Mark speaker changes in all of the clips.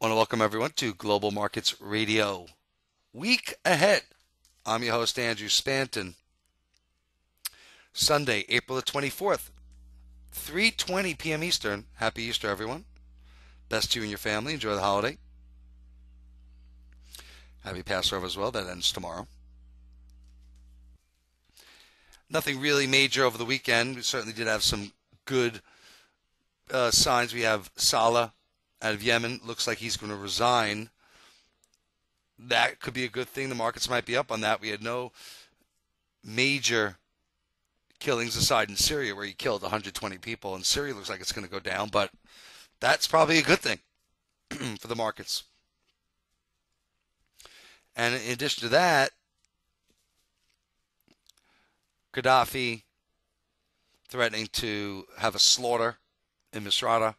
Speaker 1: Want to welcome everyone to Global Markets Radio. Week ahead. I'm your host, Andrew Spanton. Sunday, April the 24th, 3:20 p.m. Eastern. Happy Easter, everyone. Best to you and your family. Enjoy the holiday. Happy Passover as well. That ends tomorrow. Nothing really major over the weekend. We certainly did have some good signs. We have Salah out of Yemen. Looks like he's going to resign. That could be a good thing. The markets might be up on that. We had no major killings aside in Syria, where he killed 120 people. And Syria looks like it's going to go down, but that's probably a good thing for the markets. And in addition to that, Gaddafi threatening to have a slaughter in Misrata.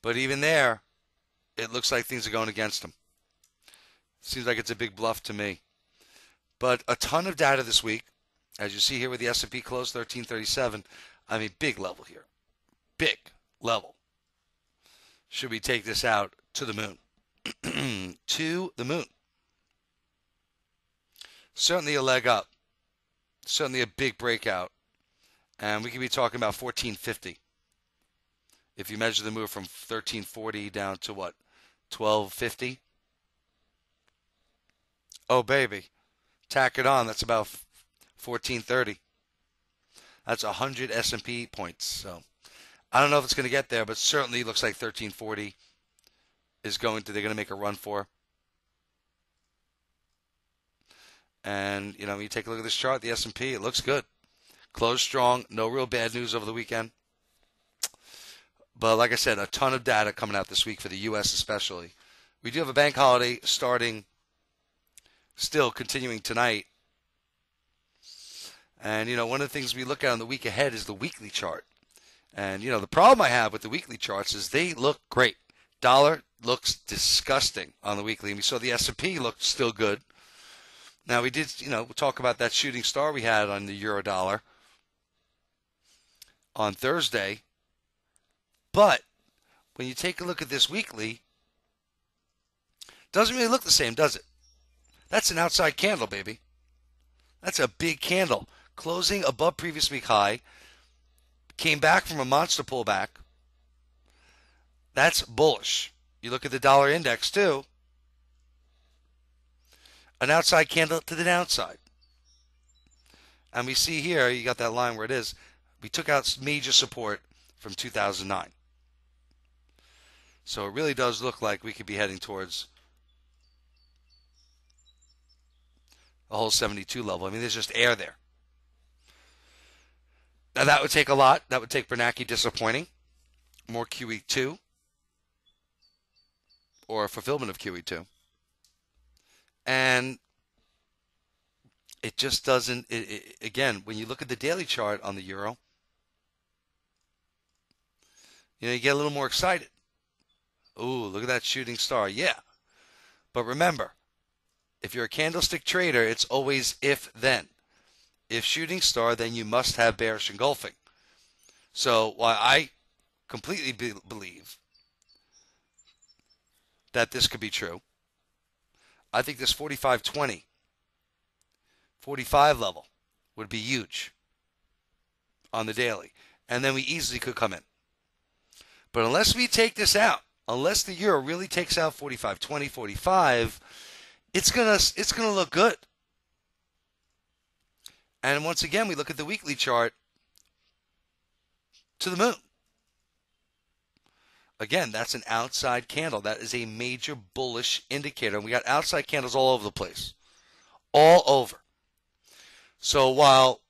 Speaker 1: But even there, it looks like things are going against him. Seems like it's a big bluff to me. But a ton of data this week. As you see here with the S&P close 1337. I mean, big level here. Big level. Should we take this out to the moon? To the moon. Certainly a leg up. Certainly a big breakout. And we could be talking about 1450. If you measure the move from 1340 down to what? 1250? Oh, baby. Tack it on. That's about 1430. That's 100 S&P points. So I don't know if it's going to get there, but certainly looks like 1340 is they're going to make a run for. And, you take a look at this chart, the S&P, it looks good. Closed strong. No real bad news over the weekend. But like I said, a ton of data coming out this week for the U.S. especially. We do have a bank holiday starting, still continuing tonight. And, one of the things we look at on the week ahead is the weekly chart. And, the problem I have with the weekly charts is they look great. Dollar looks disgusting on the weekly. And we saw the S&P looked still good. Now, we did, we'll talk about that shooting star we had on the euro dollar on Thursday. But when you take a look at this weekly, it doesn't really look the same, does it? That's an outside candle, baby. That's a big candle. Closing above previous week high. Came back from a monster pullback. That's bullish. You look at the dollar index, too. An outside candle to the downside. And we see here, you got that line where it is. We took out major support from 2009. So it really does look like we could be heading towards a whole 72 level. I mean, there's just air there. Now, that would take a lot. That would take Bernanke disappointing. More QE2. Or fulfillment of QE2. And it just doesn't, again, when you look at the daily chart on the euro, you get a little more excited. Ooh, look at that shooting star. Yeah. But remember, if you're a candlestick trader, it's always if-then. If shooting star, then you must have bearish engulfing. So while I completely believe that this could be true, I think this 45.20, 45 level would be huge on the daily. And then we easily could come in. But unless we take this out, unless the euro really takes out 45.20, 45, it's gonna look good. And once again, we look at the weekly chart to the moon. Again, that's an outside candle. That is a major bullish indicator. And we got outside candles all over the place. All over. So while,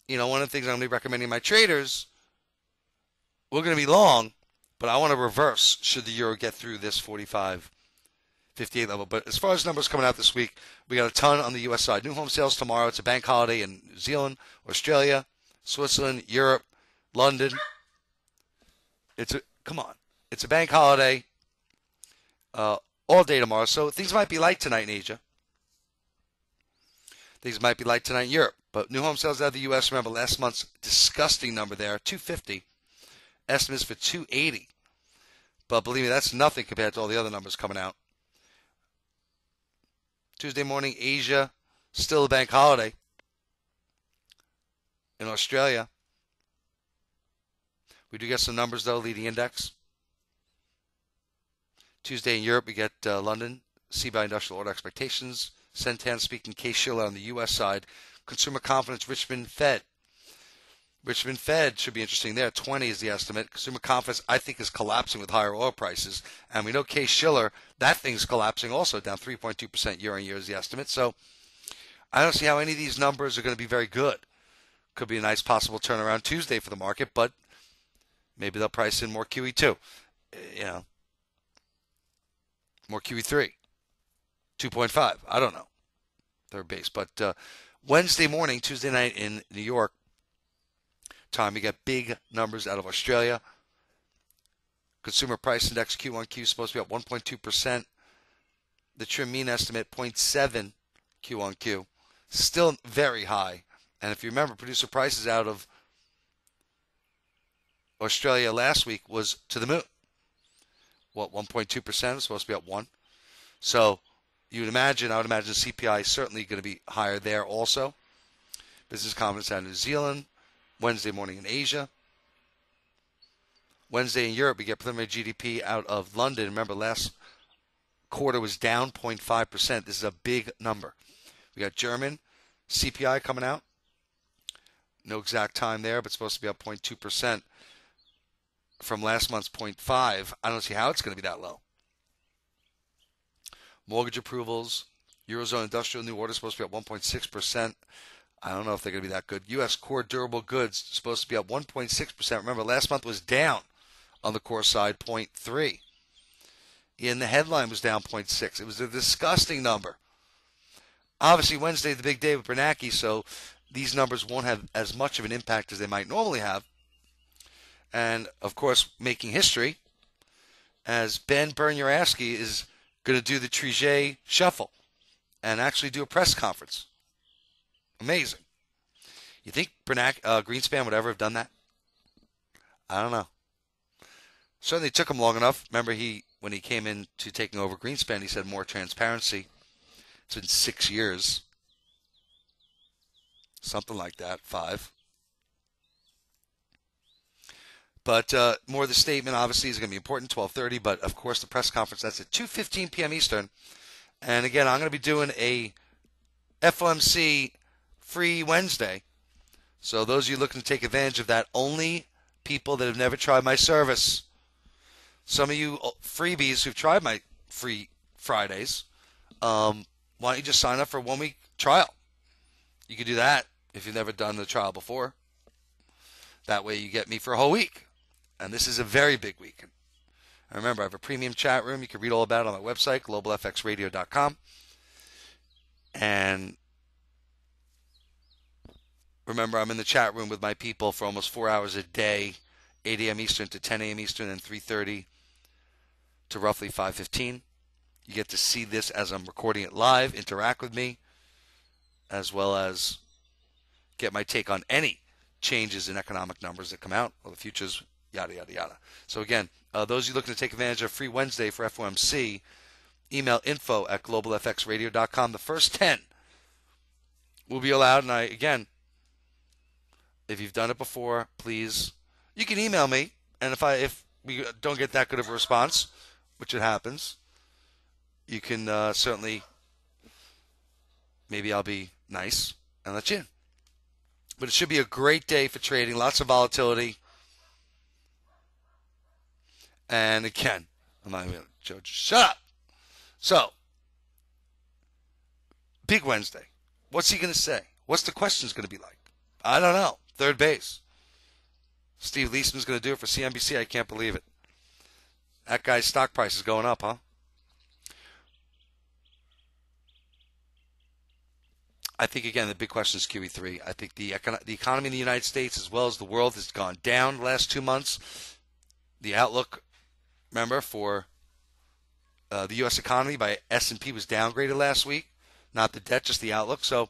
Speaker 1: one of the things I'm going to be recommending my traders, we're going to be long, but I want to reverse should the euro get through this 45.58 level. But as far as numbers coming out this week, we got a ton on the U.S. side. New home sales tomorrow. It's a bank holiday in New Zealand, Australia, Switzerland, Europe, London. Come on. It's a bank holiday all day tomorrow. So things might be light tonight in Asia. Things might be light tonight in Europe. But new home sales out of the U.S., remember last month's disgusting number there, 250. Estimates for 280. But believe me, that's nothing compared to all the other numbers coming out. Tuesday morning, Asia, still a bank holiday. In Australia, we do get some numbers, though, leading index. Tuesday in Europe, we get London, CBI industrial order expectations. Sentan speaking, Case-Shiller on the U.S. side. Consumer confidence, Richmond Fed. Richmond Fed should be interesting there. 20 is the estimate. Consumer confidence, I think, is collapsing with higher oil prices. And we know Case-Shiller, that thing's collapsing also, down 3.2% year on year is the estimate. So I don't see how any of these numbers are going to be very good. Could be a nice possible turnaround Tuesday for the market, but maybe they'll price in more QE2. More QE3. 2.5. I don't know. Third base. But Wednesday morning, Tuesday night in New York, time we get big numbers out of Australia. Consumer price index Q1Q is supposed to be up 1.2%. The trim mean estimate 0.7 Q1Q. Still very high. And if you remember, producer prices out of Australia last week was to the moon. What, 1.2%? It's supposed to be up 1. So I would imagine CPI is certainly going to be higher there also. Business confidence out of New Zealand. Wednesday morning in Asia. Wednesday in Europe, we get preliminary GDP out of London. Remember, last quarter was down 0.5%. This is a big number. We got German CPI coming out. No exact time there, but supposed to be up 0.2% from last month's 0.5. I don't see how it's going to be that low. Mortgage approvals, Eurozone industrial new orders supposed to be up 1.6%. I don't know if they're going to be that good. U.S. core durable goods supposed to be up 1.6%. Remember, last month was down on the core side, 0.3. And the headline was down 0.6. It was a disgusting number. Obviously, Wednesday, the big day with Bernanke, so these numbers won't have as much of an impact as they might normally have. And, of course, making history, as Ben Bernanke is going to do the Trichet shuffle and actually do a press conference. Amazing. You think Greenspan would ever have done that? I don't know. Certainly took him long enough. Remember, when he came into taking over Greenspan, he said more transparency. It's been 6 years. Something like that, 5. But more of the statement, obviously, is going to be important, 12:30. But, of course, the press conference, that's at 2:15 p.m. Eastern. And, again, I'm going to be doing a FOMC free Wednesday. So those of you looking to take advantage of that, only people that have never tried my service. Some of you freebies who've tried my free Fridays, why don't you just sign up for a 1-week trial? You can do that if you've never done the trial before. That way you get me for a whole week. And this is a very big week. And remember, I have a premium chat room. You can read all about it on my website, globalfxradio.com. And remember, I'm in the chat room with my people for almost 4 hours a day, 8 a.m. Eastern to 10 a.m. Eastern, and 3:30 to roughly 5:15. You get to see this as I'm recording it live, interact with me, as well as get my take on any changes in economic numbers that come out, or the futures, yada, yada, yada. So again, those of you looking to take advantage of free Wednesday for FOMC, email info@globalfxradio.com. The first 10 will be allowed, and again, if you've done it before, please, you can email me, and if we don't get that good of a response, which it happens, you can certainly, maybe I'll be nice and let you in. But it should be a great day for trading, lots of volatility. And again, I'm not even going to judge. Shut up. So, big Wednesday. What's he going to say? What's the questions going to be like? I don't know. Third base. Steve Leisman's going to do it for CNBC. I can't believe it. That guy's stock price is going up, huh? I think, again, the big question is QE3. I think the economy in the United States as well as the world has gone down the last 2 months. The outlook, remember, for the U.S. economy by S&P was downgraded last week. Not the debt, just the outlook. So,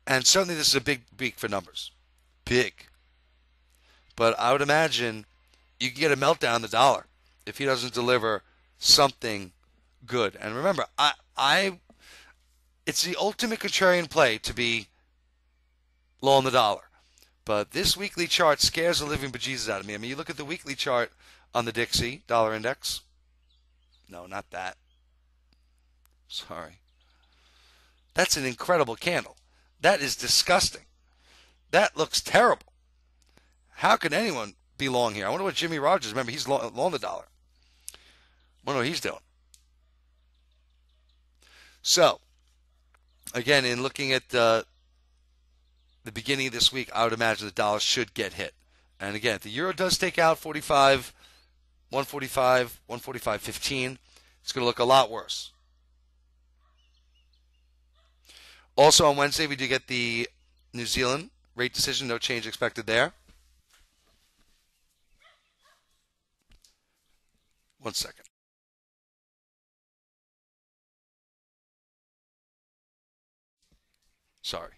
Speaker 1: and certainly this is a big week for numbers. Big. But I would imagine you can get a meltdown in the dollar if he doesn't deliver something good. And remember, it's the ultimate contrarian play to be long the dollar. But this weekly chart scares the living bejesus out of me. I mean, you look at the weekly chart on the Dixie dollar index. No, not that. Sorry. That's an incredible candle. That is disgusting. That looks terrible. How can anyone be long here? I wonder what Jimmy Rogers, remember, he's long the dollar. I wonder what he's doing. So, again, in looking at the beginning of this week, I would imagine the dollar should get hit. And again, if the euro does take out 145.15, it's going to look a lot worse. Also on Wednesday, we do get the New Zealand rate decision. No change expected there. One second. Sorry.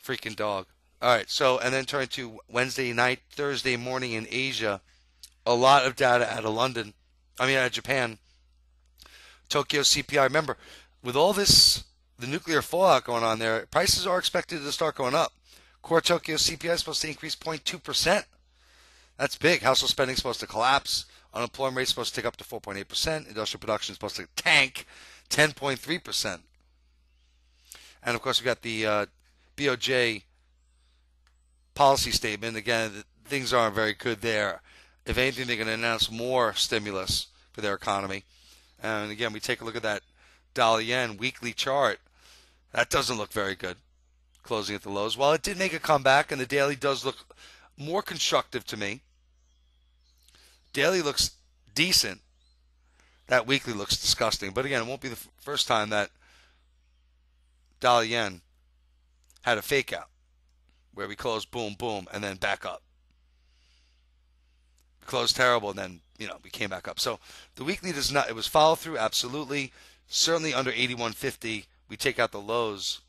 Speaker 1: Freaking dog. All right, so, and then turn to Wednesday night, Thursday morning in Asia. A lot of data out of Japan. Tokyo CPI. Remember, with all this, the nuclear fallout going on there, prices are expected to start going up. Core Tokyo CPI is supposed to increase 0.2%. That's big. Household spending is supposed to collapse. Unemployment rate is supposed to tick up to 4.8%. Industrial production is supposed to tank 10.3%. And, of course, we got the BOJ policy statement. Again, things aren't very good there. If anything, they're going to announce more stimulus for their economy. And, again, we take a look at that dollar-yen weekly chart. That doesn't look very good, closing at the lows. While it did make a comeback, and the daily does look more constructive to me. Daily looks decent. That weekly looks disgusting. But, again, it won't be the first time that dollar-yen had a fake out where we closed boom, boom, and then back up. We closed terrible, and then, we came back up. So the weekly does not, it was follow through, absolutely. Certainly under 81.50, we take out the lows,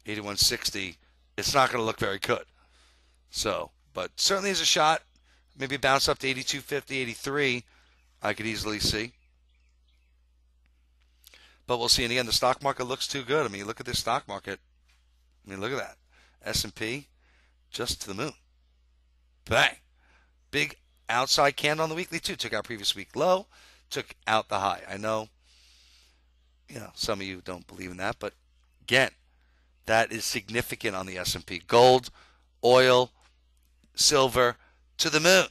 Speaker 1: 81.60, it's not going to look very good. So, but certainly is a shot. Maybe bounce up to 82.50, 83, I could easily see. But we'll see. And again, the stock market looks too good. I mean, look at this stock market. I mean, look at that. S&P, just to the moon. Bang. Big outside candle on the weekly, too. Took out previous week low, took out the high. I know, some of you don't believe in that. But, again, that is significant on the S&P. Gold, oil, silver, to the moon.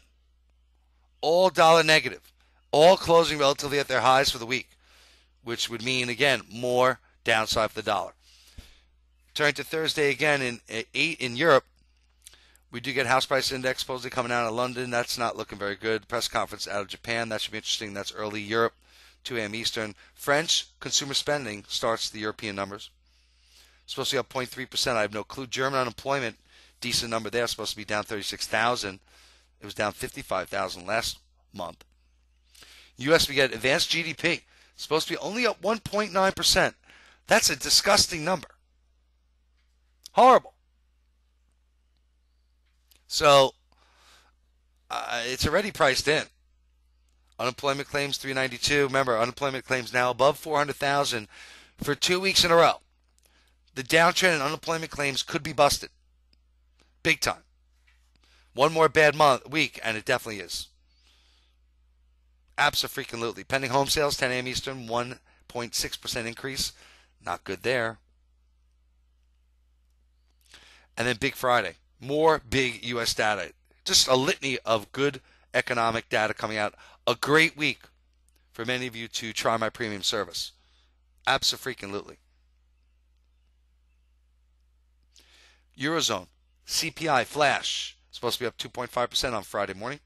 Speaker 1: All dollar negative. All closing relatively at their highs for the week, which would mean, again, more downside for the dollar. Turning to Thursday again in Europe, we do get house price index supposedly coming out of London. That's not looking very good. Press conference out of Japan. That should be interesting. That's early Europe, 2 a.m. Eastern. French consumer spending starts the European numbers. Supposed to be up 0.3%. I have no clue. German unemployment, decent number there. Supposed to be down 36,000. It was down 55,000 last month. U.S. we get advanced GDP. Supposed to be only up 1.9%. That's a disgusting number. Horrible. So, it's already priced in. Unemployment claims 392. Remember, unemployment claims now above 400,000 for 2 weeks in a row. The downtrend in unemployment claims could be busted. Big time. One more bad week, and it definitely is. Abso-freaking-lutely. Pending home sales, 10 a.m. Eastern, 1.6% increase. Not good there. And then Big Friday. More big U.S. data. Just a litany of good economic data coming out. A great week for many of you to try my premium service. Abso-freaking-lutely. Eurozone. CPI flash. Supposed to be up 2.5% on Friday morning.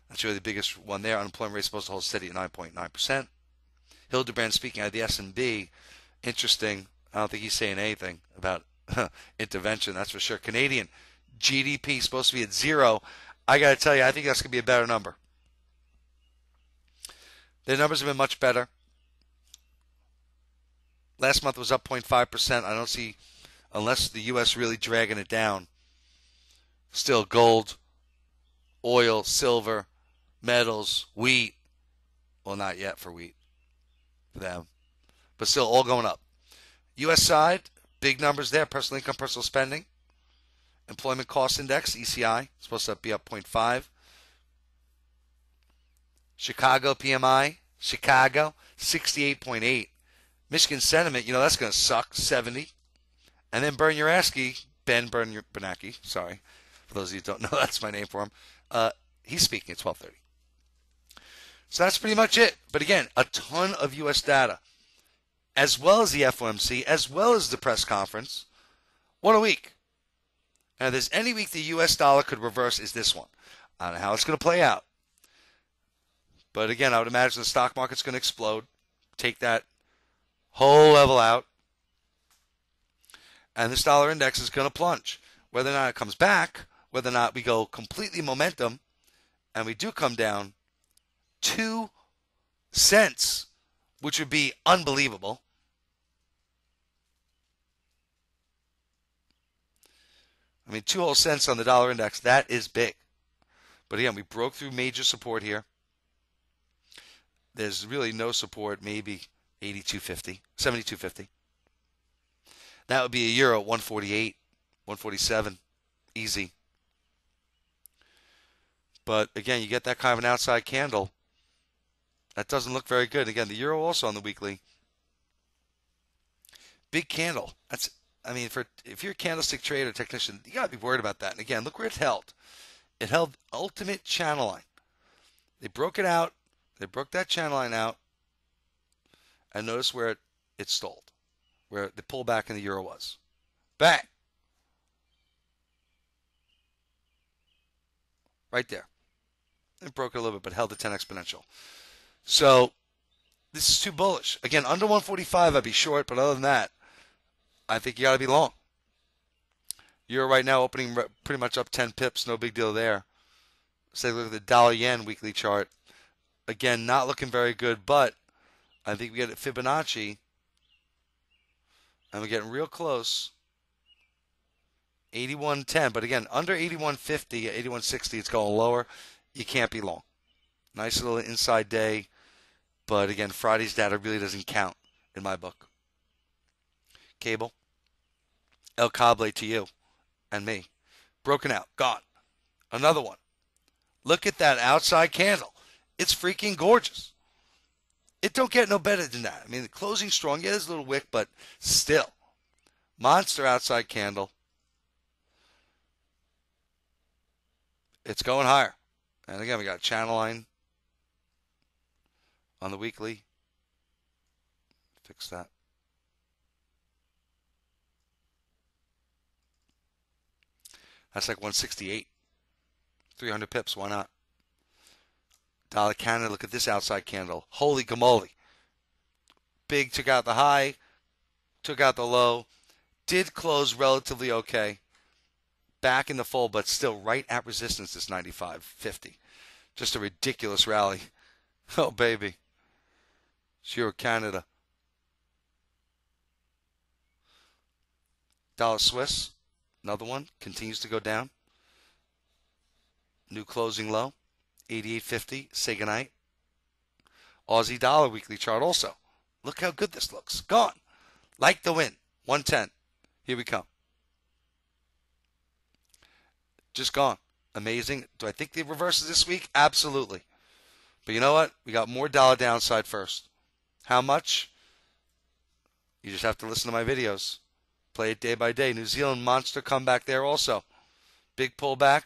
Speaker 1: That's really the biggest one there. Unemployment rate is supposed to hold steady at 9.9%. Hildebrand speaking out of the S&B. Interesting. I don't think he's saying anything about intervention, that's for sure. Canadian GDP supposed to be at 0. I got to tell you, I think that's going to be a better number. Their numbers have been much better. Last month was up 0.5%. I don't see, unless the U.S. really dragging it down, Still gold, oil, silver, metals, wheat. Well, not yet for wheat, for them. But still all going up. U.S. side, big numbers there. Personal income, personal spending. Employment cost index, ECI, supposed to be up 0.5. Chicago PMI, Chicago, 68.8. Michigan sentiment, that's going to suck, 70. And then Ben Bernanke, sorry. For those of you who don't know, that's my name for him. He's speaking at 12:30. So that's pretty much it. But again, a ton of U.S. data, as well as the FOMC, as well as the press conference. What a week. And if there's any week the U.S. dollar could reverse, is this one. I don't know how it's going to play out. But again, I would imagine the stock market's going to explode, take that whole level out, and this dollar index is going to plunge. Whether or not it comes back, whether or not we go completely momentum, and we do come down 2 cents, which would be unbelievable. I mean, 2 whole cents on the dollar index, that is big. But again, we broke through major support here. There's really no support, maybe 82.50, 72.50. That would be a euro, 148, 147, easy. But again, you get that kind of an outside candle. That doesn't look very good. Again, the euro also on the weekly. Big candle. If you're a candlestick trader, technician, you got to be worried about that. And again, look where it held. It held ultimate channel line. They broke it out. They broke that channel line out. And notice where it stalled, where the pullback in the euro was. Bang! Right there. It broke it a little bit, but held the 10 exponential. So this is too bullish. Again, under 145, I'd be short, but other than that, I think you got to be long. Euro right now opening pretty much up 10 pips, no big deal there. Let's take a look at the dollar-yen weekly chart. Again, not looking very good, but I think we get at Fibonacci, and we're getting real close. 81.10, but again, under 81.50, 81.60, it's going lower. You can't be long. Nice little inside day, but again, Friday's data really doesn't count in my book. Cable, El Cable to you and me. Broken out, gone. Another one. Look at that outside candle. It's freaking gorgeous. It don't get no better than that. I mean, the closing strong. Yeah, there's a little wick, but still. Monster outside candle. It's going higher. And again, we got a channel line on the weekly. Fix that. That's like 168. 300 pips, why not? Dollar Canada, look at this outside candle. Holy gamoly. Big took out the high, took out the low, did close relatively okay. Back in the fold, but still right at resistance, this 95.50. Just a ridiculous rally. Oh, baby. Sure, Canada. Dollar Swiss, another one, continues to go down. New closing low, 88.50. Say goodnight. Aussie dollar weekly chart also. Look how good this looks. Gone. Like the wind. 110. Here we come. Just gone. Amazing. Do I think it reverses this week? Absolutely. But you know what? We got more dollar downside first. How much? You just have to listen to my videos. Play it day by day. New Zealand monster comeback there also. Big pullback.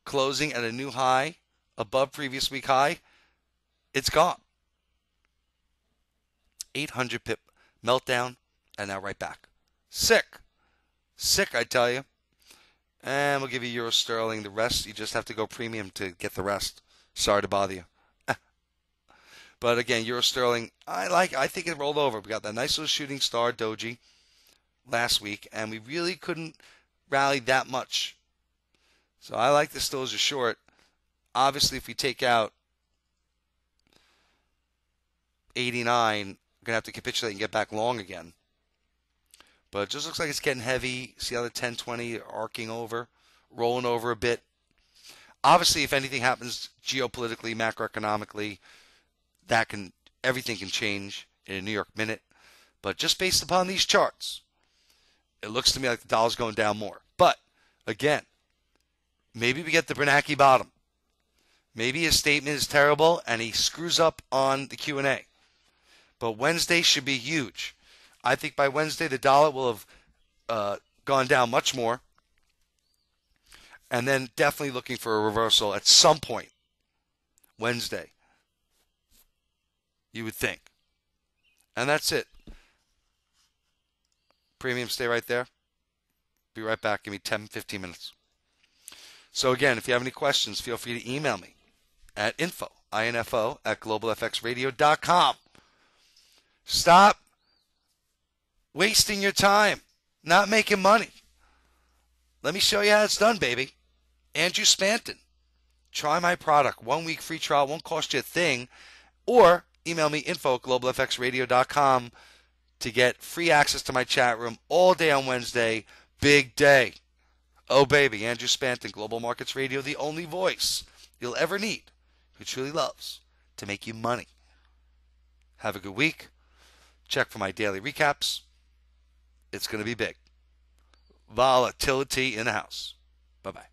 Speaker 1: Closing at a new high. Above previous week high. It's gone. 800 pip meltdown. And now right back. Sick. Sick, I tell you. And we'll give you Euro Sterling. The rest, you just have to go premium to get the rest. Sorry to bother you. But again, Euro Sterling, I think it rolled over. We got that nice little shooting star doji last week, and we really couldn't rally that much. So I like this still as a short. Obviously, if we take out 89, we're going to have to capitulate and get back long again. But it just looks like it's getting heavy. See how the 10-20 arcing over rolling over a bit. Obviously, if anything happens geopolitically, macroeconomically, everything can change in a New York minute. But just based upon these charts, it looks to me like the dollar's going down more. But again, maybe we get the Bernanke bottom. Maybe his statement is terrible and he screws up on the Q&A. But Wednesday should be huge. I think by Wednesday the dollar will have gone down much more. And then definitely looking for a reversal at some point Wednesday, you would think. And that's it. Premium, stay right there. Be right back. Give me 10, 15 minutes. So again, if you have any questions, feel free to email me at info, at globalfxradio.com. Stop wasting your time not making money. Let me show you how it's done, baby. Andrew Spanton. Try my product. 1 week free trial. Won't cost you a thing. Or email me info at globalfxradio.com to get free access to my chat room all day on Wednesday. Big day. Oh, baby. Andrew Spanton, Global Markets Radio, the only voice you'll ever need who truly loves to make you money. Have a good week. Check for my daily recaps. It's going to be big. Volatility in the house. Bye-bye.